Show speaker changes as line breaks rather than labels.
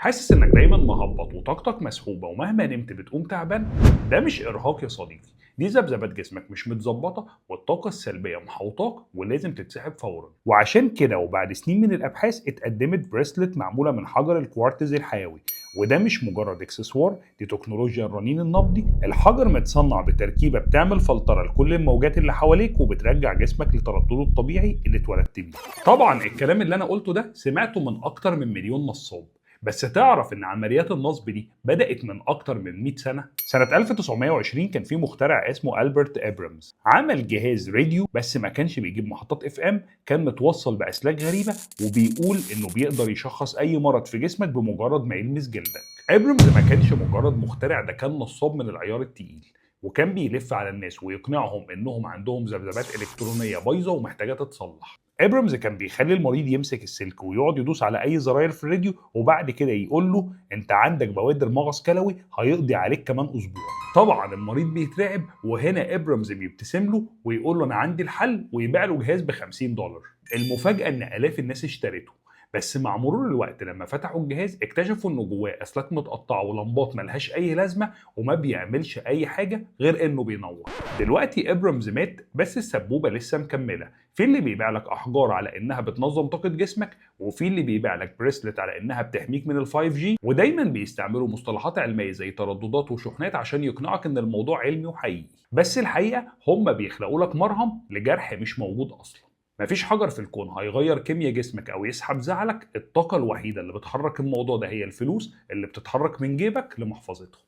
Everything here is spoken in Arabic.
حاسس انك دايما مهبط وطاقتك مسحوبه ومهما نمت بتقوم تعبان؟ ده مش ارهاق يا صديقي، دي ذبذبات جسمك مش متظبطه والطاقه السلبيه محوطاك ولازم تتسحب فورا. وعشان كده وبعد سنين من الابحاث اتقدمت بريسلت معموله من حجر الكوارتز الحيوي، وده مش مجرد اكسسوار، دي تكنولوجيا الرنين النبضي. الحجر متصنع بتركيبه بتعمل فلتره لكل الموجات اللي حواليك وبترجع جسمك لتردده الطبيعي اللي اتولدت بيه. طبعا الكلام اللي انا قلته ده سمعته من اكتر من مليون نصاب، بس تعرف ان عمليات النصب دي بدأت من اكتر من 100 سنة. سنة 1920 كان في مخترع اسمه ألبرت إبرامز عمل جهاز راديو، بس ما كانش بيجيب محطات اف ام، كان متوصل بأسلاك غريبة وبيقول انه بيقدر يشخص اي مرض في جسمك بمجرد ما يلمس جلدك. إبرامز ما كانش مجرد مخترع، ده كان نصاب من العيار التقيل، وكان بيلف على الناس ويقنعهم انهم عندهم ذبذبات الكترونيه بايظه ومحتاجه تتصلح. ابرامز كان بيخلي المريض يمسك السلك ويقعد يدوس على اي زراير في الراديو، وبعد كده يقول له انت عندك بوادر مغص كلوي هيقضي عليك كمان اسبوع. طبعا المريض بيترعب، وهنا ابرامز بيبتسم له ويقول له انا عندي الحل، ويبيع له جهاز ب $50. المفاجاه ان الاف الناس اشترته، بس مع مرور الوقت لما فتحوا الجهاز اكتشفوا انه جواه اسلاك متقطعه ولمبات ملهاش اي لازمه وما بيعملش اي حاجه غير انه بينور. دلوقتي ابرامز مات، بس السبوبه لسه مكمله. في اللي بيبيع لك احجار على انها بتنظم طاقه جسمك، وفي اللي بيبيع لك بريسلت على انها بتحميك من ال5G، ودايما بيستعملوا مصطلحات علميه زي ترددات وشحنات عشان يقنعك ان الموضوع علمي وحقيقي، بس الحقيقه هم بيخلقوا لك مرهم لجرح مش موجود اصلا. مفيش حجر في الكون هيغير كيمياء جسمك او يسحب زعلك، الطاقه الوحيده اللي بتحرك الموضوع ده هي الفلوس اللي بتتحرك من جيبك لمحفظتهم.